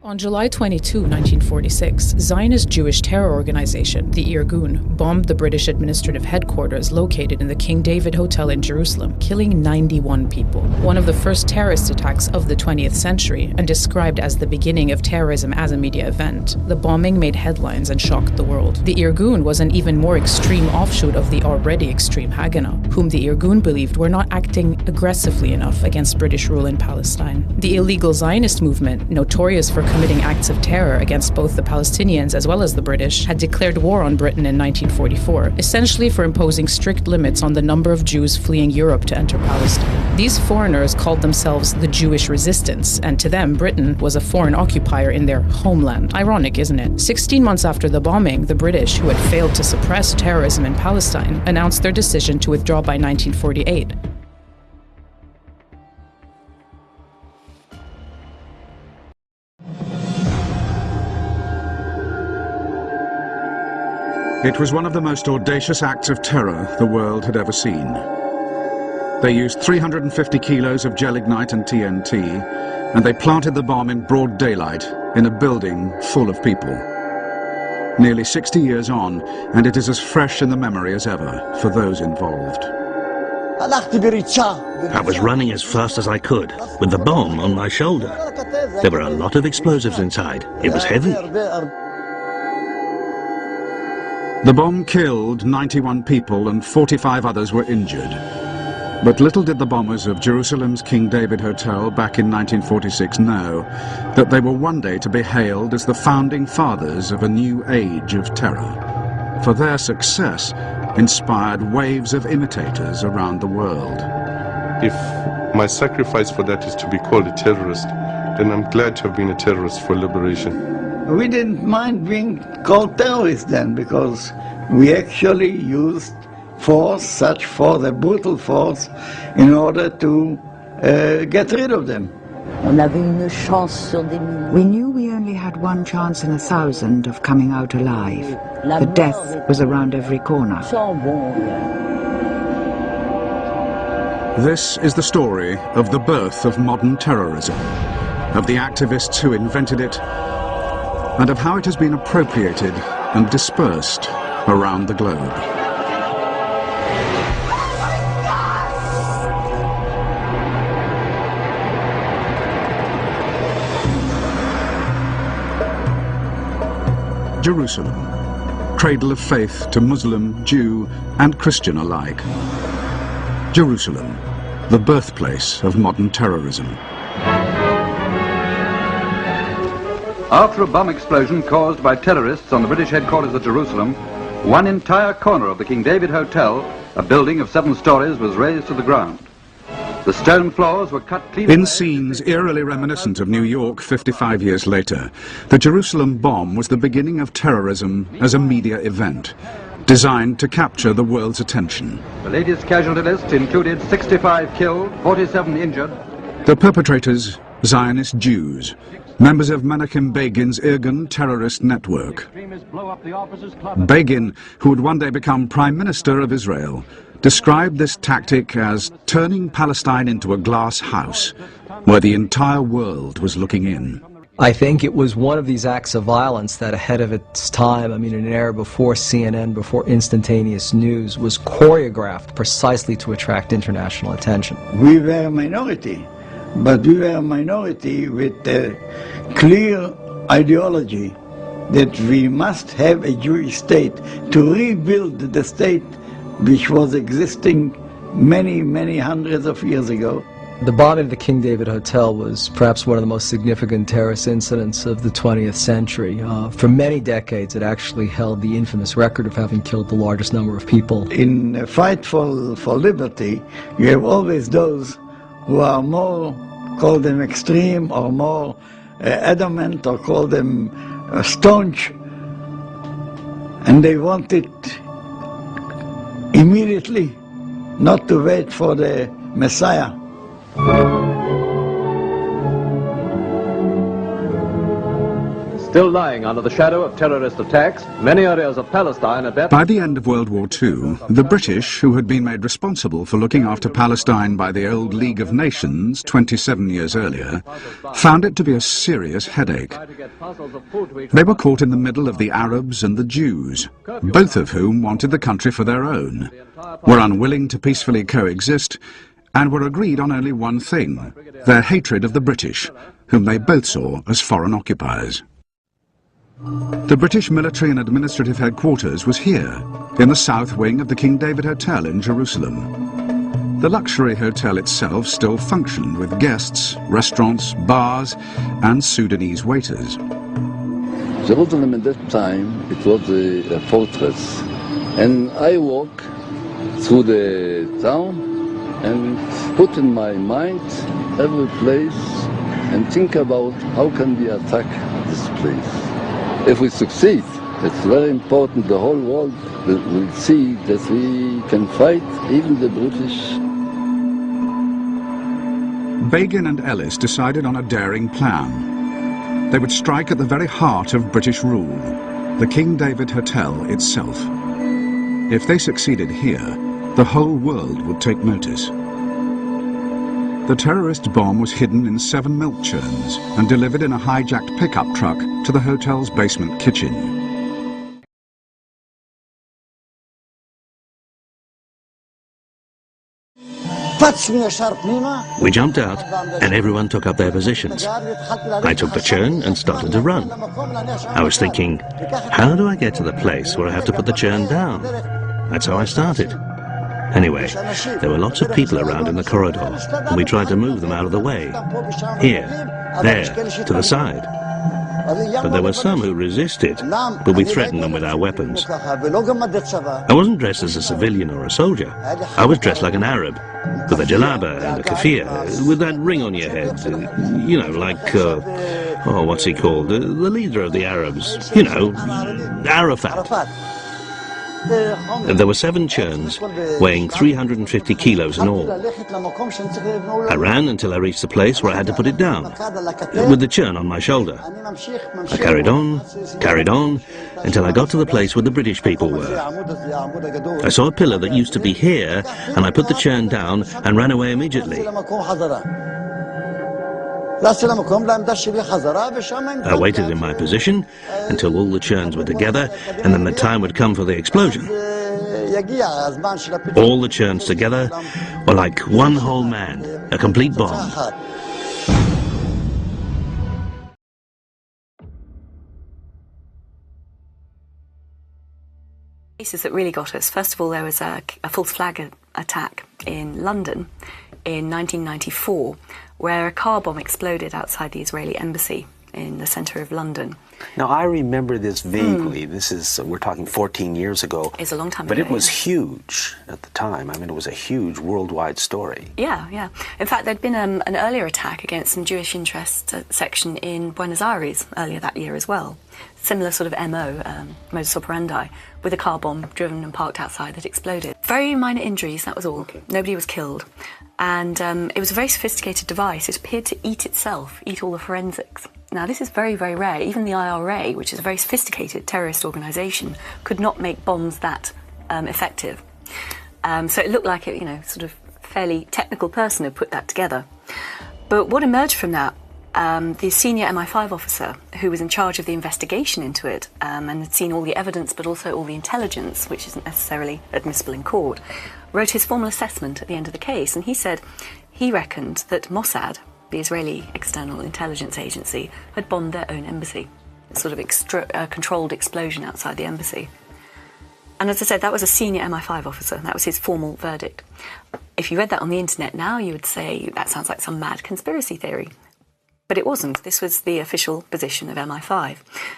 On July 22, 1946, Zionist Jewish terror organization, the Irgun, bombed the British administrative headquarters located in the King David Hotel in Jerusalem, killing 91 people. One of the first terrorist attacks of the 20th century, and described as the beginning of terrorism as a media event, the bombing made headlines and shocked the world. The Irgun was an even more extreme offshoot of the already extreme Haganah, whom the Irgun believed were not acting aggressively enough against British rule in Palestine. The illegal Zionist movement, notorious for committing acts of terror against both the Palestinians as well as the British, had declared war on Britain in 1944, essentially for imposing strict limits on the number of Jews fleeing Europe to enter Palestine. These foreigners called themselves the Jewish Resistance, and to them, Britain was a foreign occupier in their homeland. Ironic, isn't it? 16 months after the bombing, the British, who had failed to suppress terrorism in Palestine, announced their decision to withdraw by 1948. It was one of the most audacious acts of terror the world had ever seen. They used 350 kilos of gelignite and TNT, and they planted the bomb in broad daylight in a building full of people. Nearly 60 years on, and it is as fresh in the memory as ever for those involved. I was running as fast as I could, with the bomb on my shoulder. There were a lot of explosives inside. It was heavy. The bomb killed 91 people and 45 others were injured. But little did the bombers of Jerusalem's King David Hotel back in 1946 know that they were one day to be hailed as the founding fathers of a new age of terror. For their success inspired waves of imitators around the world. If my sacrifice for that is to be called a terrorist, then I'm glad to have been a terrorist for liberation. We didn't mind being called terrorists then, because we actually used force, such force, a brutal force, in order to get rid of them. We knew we only had one chance in 1,000 of coming out alive. The death was around every corner. This is the story of the birth of modern terrorism, of the activists who invented it, and of how it has been appropriated and dispersed around the globe. Jerusalem, cradle of faith to Muslim, Jew, and Christian alike. Jerusalem, the birthplace of modern terrorism. After a bomb explosion caused by terrorists on the British headquarters at Jerusalem, one entire corner of the King David Hotel, a building of 7 stories, was razed to the ground. The stone floors were cut clean. In scenes eerily reminiscent of New York 55 years later, the Jerusalem bomb was the beginning of terrorism as a media event, designed to capture the world's attention. The latest casualty list included 65 killed, 47 injured. The perpetrators, Zionist Jews, members of Menachem Begin's Irgun terrorist network. Begin, who would one day become Prime Minister of Israel, described this tactic as turning Palestine into a glass house, where the entire world was looking in. I think it was one of these acts of violence that, ahead of its time, in an era before CNN, before instantaneous news, was choreographed precisely to attract international attention. We were a minority, but we were a minority with a clear ideology that we must have a Jewish state to rebuild the state which was existing many, many hundreds of years ago. The bombing of the King David Hotel was perhaps one of the most significant terrorist incidents of the 20th century. For many decades, it actually held the infamous record of having killed the largest number of people. In a fight for liberty, you have always those who are more, call them extreme, or more adamant, or call them staunch, and they want it immediately, not to wait for the Messiah. Still lying under the shadow of terrorist attacks, many areas of Palestine are better. By the end of World War II, the British, who had been made responsible for looking after Palestine by the old League of Nations 27 years earlier, found it to be a serious headache. They were caught in the middle of the Arabs and the Jews, both of whom wanted the country for their own, were unwilling to peacefully coexist, and were agreed on only one thing: their hatred of the British, whom they both saw as foreign occupiers. The British military and administrative headquarters was here, in the south wing of the King David Hotel in Jerusalem. The luxury hotel itself still functioned with guests, restaurants, bars, and Sudanese waiters. Jerusalem at that time, it was a fortress, and I walk through the town and put in my mind every place and think about how can we attack this place. If we succeed, it's very important the whole world will see that we can fight even the British. Begin and Ellis decided on a daring plan. They would strike at the very heart of British rule, the King David Hotel itself. If they succeeded here, the whole world would take notice. The terrorist bomb was hidden in 7 milk churns and delivered in a hijacked pickup truck to the hotel's basement kitchen. We jumped out, and everyone took up their positions. I took the churn and started to run. I was thinking, how do I get to the place where I have to put the churn down? That's how I started. Anyway, there were lots of people around in the corridor, and we tried to move them out of the way. Here, there, to the side. But there were some who resisted, but we threatened them with our weapons. I wasn't dressed as a civilian or a soldier. I was dressed like an Arab, with a jalaba and a keffiyeh, with that ring on your head. You know, like, what's he called? The leader of the Arabs. You know, Arafat. And there were 7 churns, weighing 350 kilos in all. I ran until I reached the place where I had to put it down, with the churn on my shoulder. I carried on, until I got to the place where the British people were. I saw a pillar that used to be here, and I put the churn down and ran away immediately. I waited in my position until all the churns were together, and then the time would come for the explosion. All the churns together were like one whole man, a complete bomb. Cases that really got us. First of all, there was a false flag attack in London in 1994, where a car bomb exploded outside the Israeli embassy in the centre of London. Now, I remember this vaguely. This is, we're talking 14 years ago. It's a long time ago. But it was yeah. huge at the time. I mean, it was a huge worldwide story. Yeah, yeah. In fact, there'd been an earlier attack against some Jewish interest section in Buenos Aires earlier that year as well. Similar sort of MO, modus operandi, with a car bomb driven and parked outside that exploded. Very minor injuries, that was all. Okay. Nobody was killed. And it was a very sophisticated device. It appeared to eat itself, eat all the forensics. Now, this is very, very rare. Even the IRA, which is a very sophisticated terrorist organisation, could not make bombs that effective. So it looked like a, sort of fairly technical person had put that together. But what emerged from that, the senior MI5 officer who was in charge of the investigation into it and had seen all the evidence but also all the intelligence, which isn't necessarily admissible in court, wrote his formal assessment at the end of the case, and he said he reckoned that Mossad, the Israeli External Intelligence Agency, had bombed their own embassy. A sort of controlled explosion outside the embassy. And as I said, that was a senior MI5 officer. That was his formal verdict. If you read that on the internet now, you would say that sounds like some mad conspiracy theory. But it wasn't. This was the official position of MI5.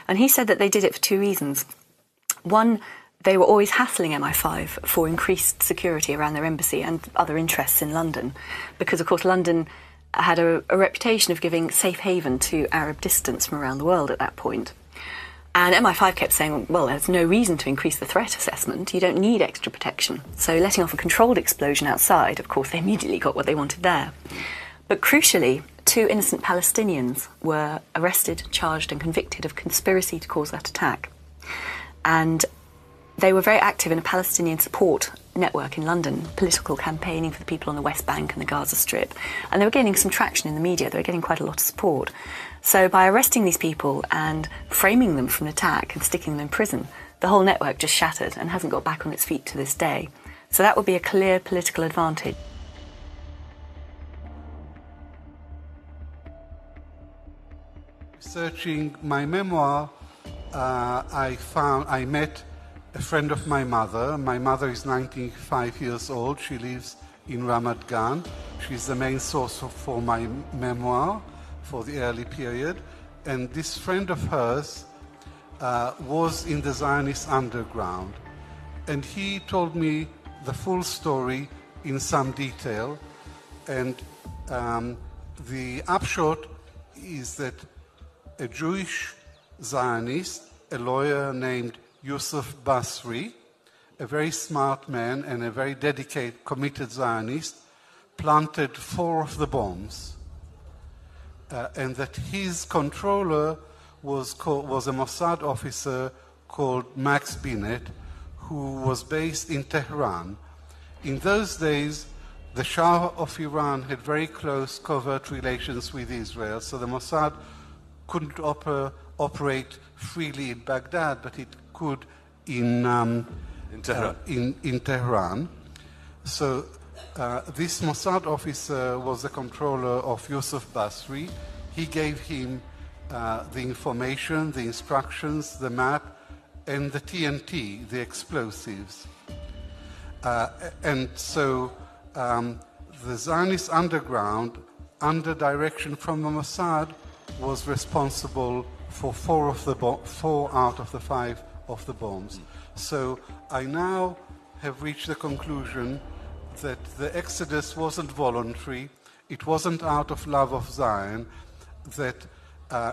And he said that they did it for 2 reasons. One, they were always hassling MI5 for increased security around their embassy and other interests in London. Because, of course, London had a reputation of giving safe haven to Arab dissidents from around the world at that point. And MI5 kept saying, well, there's no reason to increase the threat assessment. You don't need extra protection. So letting off a controlled explosion outside, of course, they immediately got what they wanted there. But crucially, 2 innocent Palestinians were arrested, charged and convicted of conspiracy to cause that attack. And they were very active in a Palestinian support network in London, political campaigning for the people on the West Bank and the Gaza Strip. And they were gaining some traction in the media. They were getting quite a lot of support. So by arresting these people and framing them for an attack and sticking them in prison, the whole network just shattered and hasn't got back on its feet to this day. So that would be a clear political advantage. Researching my memoir, I met a friend of my mother. My mother is 95 years old. She lives in Ramat Gan. She's the main source for my memoir for the early period. And this friend of hers was in the Zionist underground. And he told me the full story in some detail. And the upshot is that a Jewish Zionist, a lawyer named Yusuf Basri, a very smart man and a very dedicated, committed Zionist, planted 4 of the bombs. And that his controller was a Mossad officer called Max Binet, who was based in Tehran. In those days, the Shah of Iran had very close covert relations with Israel, so the Mossad couldn't operate freely in Baghdad, but it could in Tehran. So this Mossad officer was the controller of Yusuf Basri. He gave him the information, the instructions, the map, and the TNT, the explosives. And so the Zionist underground, under direction from the Mossad, was responsible for 4 out of the 5 of the bombs. So I now have reached the conclusion that the exodus wasn't voluntary, it wasn't out of love of Zion, that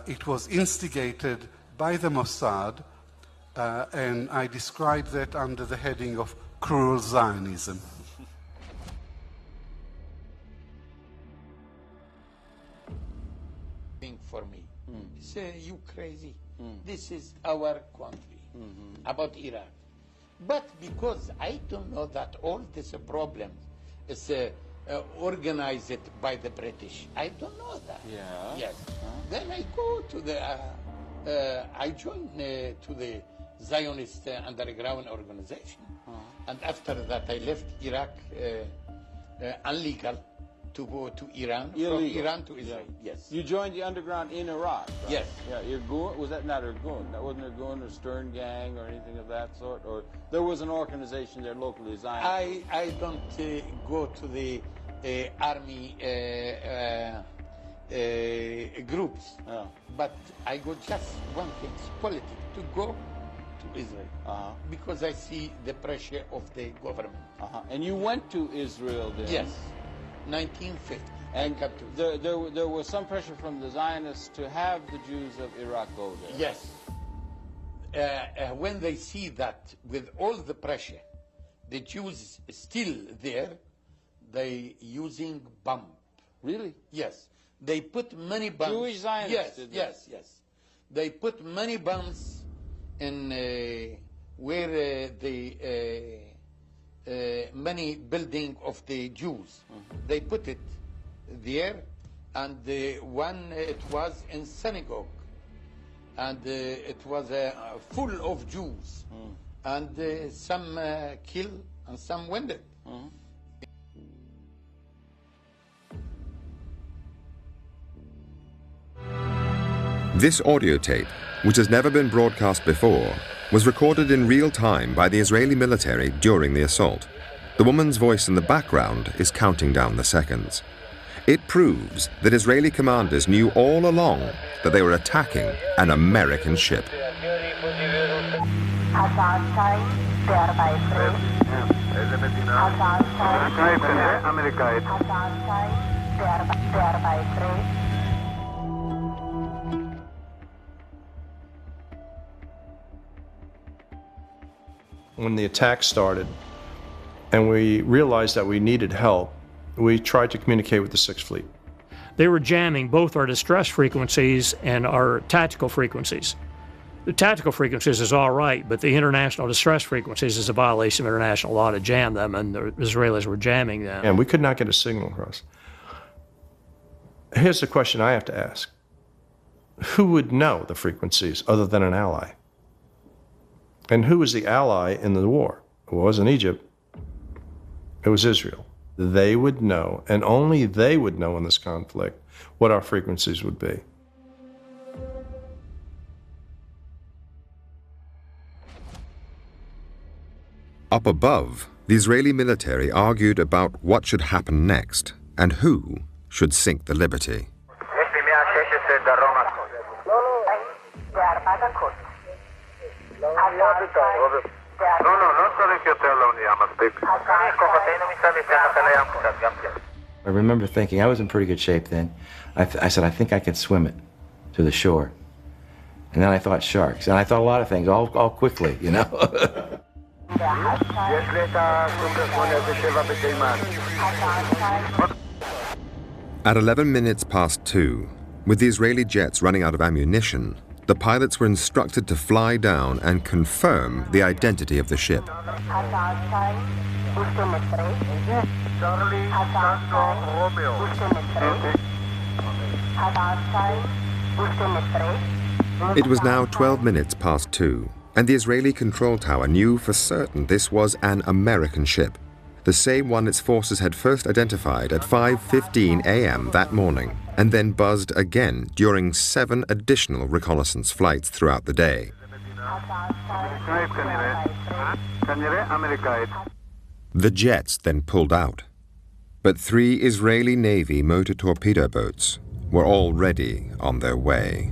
it was instigated by the Mossad, and I describe that under the heading of cruel Zionism. For me, say you crazy. This is our country about Iraq, but because I don't know that all this problem is organized by the British, I don't know that. Yeah. Yes. Then I go to the I join to the Zionist underground organization, and after that I left Iraq illegal to go to Iran, Illegal. from Iran to Israel. Yeah. Yes. You joined the underground in Iraq, right? Yes. Yeah, Irgun, was that not Irgun? That wasn't Irgun or Stern Gang or anything of that sort? Or there was an organization there locally, Zion? I don't go to the army groups, but I go just one thing, politics, to go to Israel, because I see the pressure of the government. And you went to Israel then? Yes. 1950. And there was some pressure from the Zionists to have the Jews of Iraq go there. Yes. When they see that with all the pressure, the Jews still there, they using bomb. Really? Yes. They put many bombs. Jewish Zionists did that? Yes. They put many bombs in where the many building of the Jews. They put it there, and one it was in synagogue, and it was full of Jews, and some killed and some wounded. This audio tape, which has never been broadcast before, was recorded in real time by the Israeli military during the assault. The woman's voice in the background is counting down the seconds. It proves that Israeli commanders knew all along that they were attacking an American ship. When the attack started and we realized that we needed help, we tried to communicate with the Sixth Fleet. They were jamming both our distress frequencies and our tactical frequencies. The tactical frequencies is all right, but the international distress frequencies is a violation of international law to jam them, and the Israelis were jamming them. And we could not get a signal across. Here's the question I have to ask. Who would know the frequencies other than an ally? And who was the ally in the war? It wasn't Egypt. It was Israel. They would know, and only they would know in this conflict, what our frequencies would be. Up above, the Israeli military argued about what should happen next and who should sink the Liberty. I remember thinking, I was in pretty good shape then. I said, I think I could swim it to the shore. And then I thought sharks. And I thought a lot of things, all quickly, you know. At 11 minutes past 2, with the Israeli jets running out of ammunition, the pilots were instructed to fly down and confirm the identity of the ship. It was now 12 minutes past 2, and the Israeli control tower knew for certain this was an American ship, the same one its forces had first identified at 5:15 a.m. that morning, and then buzzed again during 7 additional reconnaissance flights throughout the day. The jets then pulled out, but 3 Israeli Navy motor torpedo boats were already on their way.